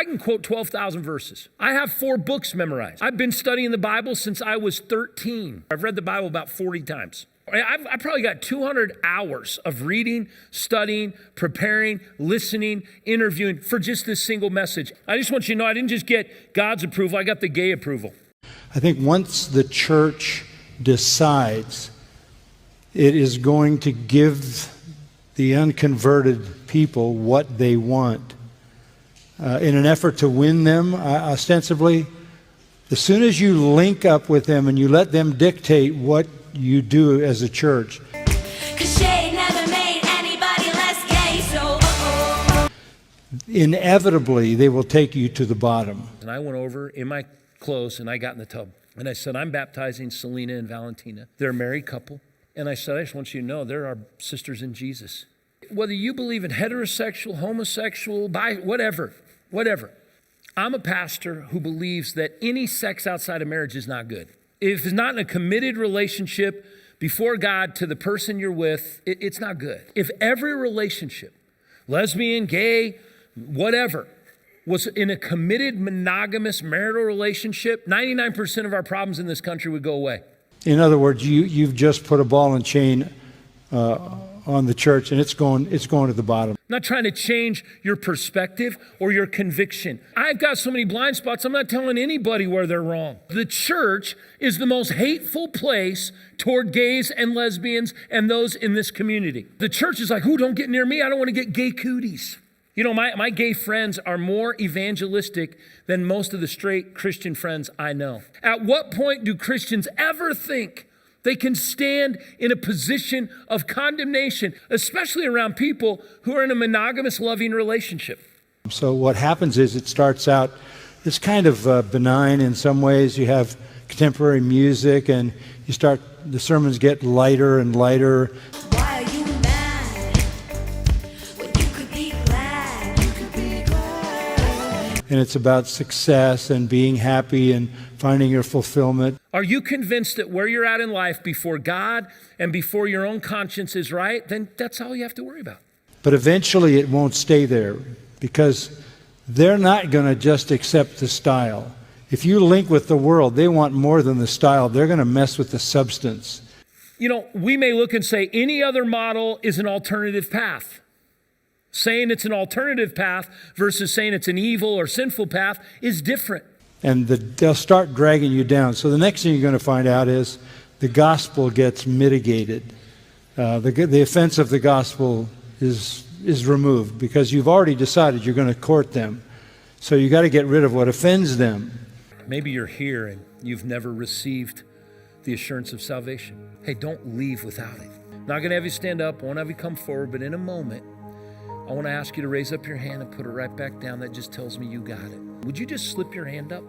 can quote 12,000 verses. I have 4 books memorized. I've been studying the Bible since I was 13. I've read the Bible about 40 times. I've probably got 200 hours of reading, studying, preparing, listening, interviewing for just this single message. I just want you to know I didn't just get God's approval, I got the gay approval. I think once the church decides it is going to give the unconverted people what they want, in an effort to win them, ostensibly, as soon as you link up with them and you let them dictate what you do as a church, inevitably they will take you to the bottom. And I went over in my clothes and I got in the tub and I said, I'm baptizing Selena and Valentina. They're a married couple. And I said, I just want you to know they're our sisters in Jesus. Whether you believe in heterosexual, homosexual, whatever, I'm a pastor who believes that any sex outside of marriage is not good. If it's not in a committed relationship before God to the person you're with, it's not good. If every relationship, lesbian, gay, whatever, was in a committed monogamous marital relationship, 99% of our problems in this country would go away. In other words, you've just put a ball and chain on the church, and it's going to the bottom. I'm not trying to change your perspective or your conviction. I've got so many blind spots, I'm not telling anybody where they're wrong. The church is the most hateful place toward gays and lesbians and those in this community. The church is like, ooh, don't get near me. I don't want to get gay cooties. You know, my gay friends are more evangelistic than most of the straight Christian friends I know. At what point do Christians ever think they can stand in a position of condemnation, especially around people who are in a monogamous, loving relationship? So what happens is it starts out, it's kind of benign in some ways. You have contemporary music and the sermons get lighter and lighter. Why are you mad when you could be glad? You could be glad. And it's about success and being happy and finding your fulfillment. Are you convinced that where you're at in life before God and before your own conscience is right? Then that's all you have to worry about. But eventually it won't stay there because they're not going to just accept the style. If you link with the world, they want more than the style. They're going to mess with the substance. You know, we may look and say any other model is an alternative path. Saying it's an alternative path versus saying it's an evil or sinful path is different. And they'll start dragging you down. So the next thing you're going to find out is the gospel gets mitigated. The offense of the gospel is removed because you've already decided you're going to court them. So you got to get rid of what offends them. Maybe you're here and you've never received the assurance of salvation. Hey, don't leave without it. Not going to have you stand up, won't have you come forward, but in a moment, I want to ask you to raise up your hand and put it right back down. That just tells me you got it. Would you just slip your hand up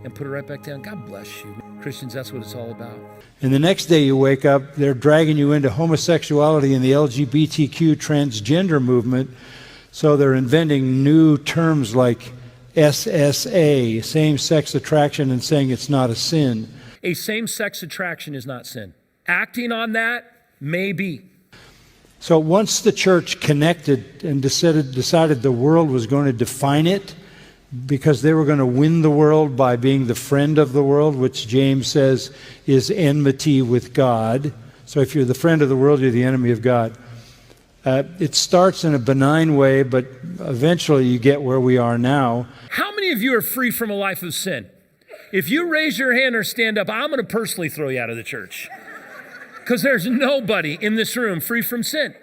and put it right back down? God bless you. Christians, that's what it's all about. And the next day you wake up, they're dragging you into homosexuality and the LGBTQ transgender movement. So they're inventing new terms like SSA, same-sex attraction, and saying it's not a sin. A same-sex attraction is not sin. Acting on that may be. So once the church connected and decided the world was going to define it because they were going to win the world by being the friend of the world, which James says is enmity with God. So if you're the friend of the world, you're the enemy of God. It starts in a benign way, but eventually you get where we are now. How many of you are free from a life of sin? If you raise your hand or stand up, I'm going to personally throw you out of the church. Because there's nobody in this room free from sin.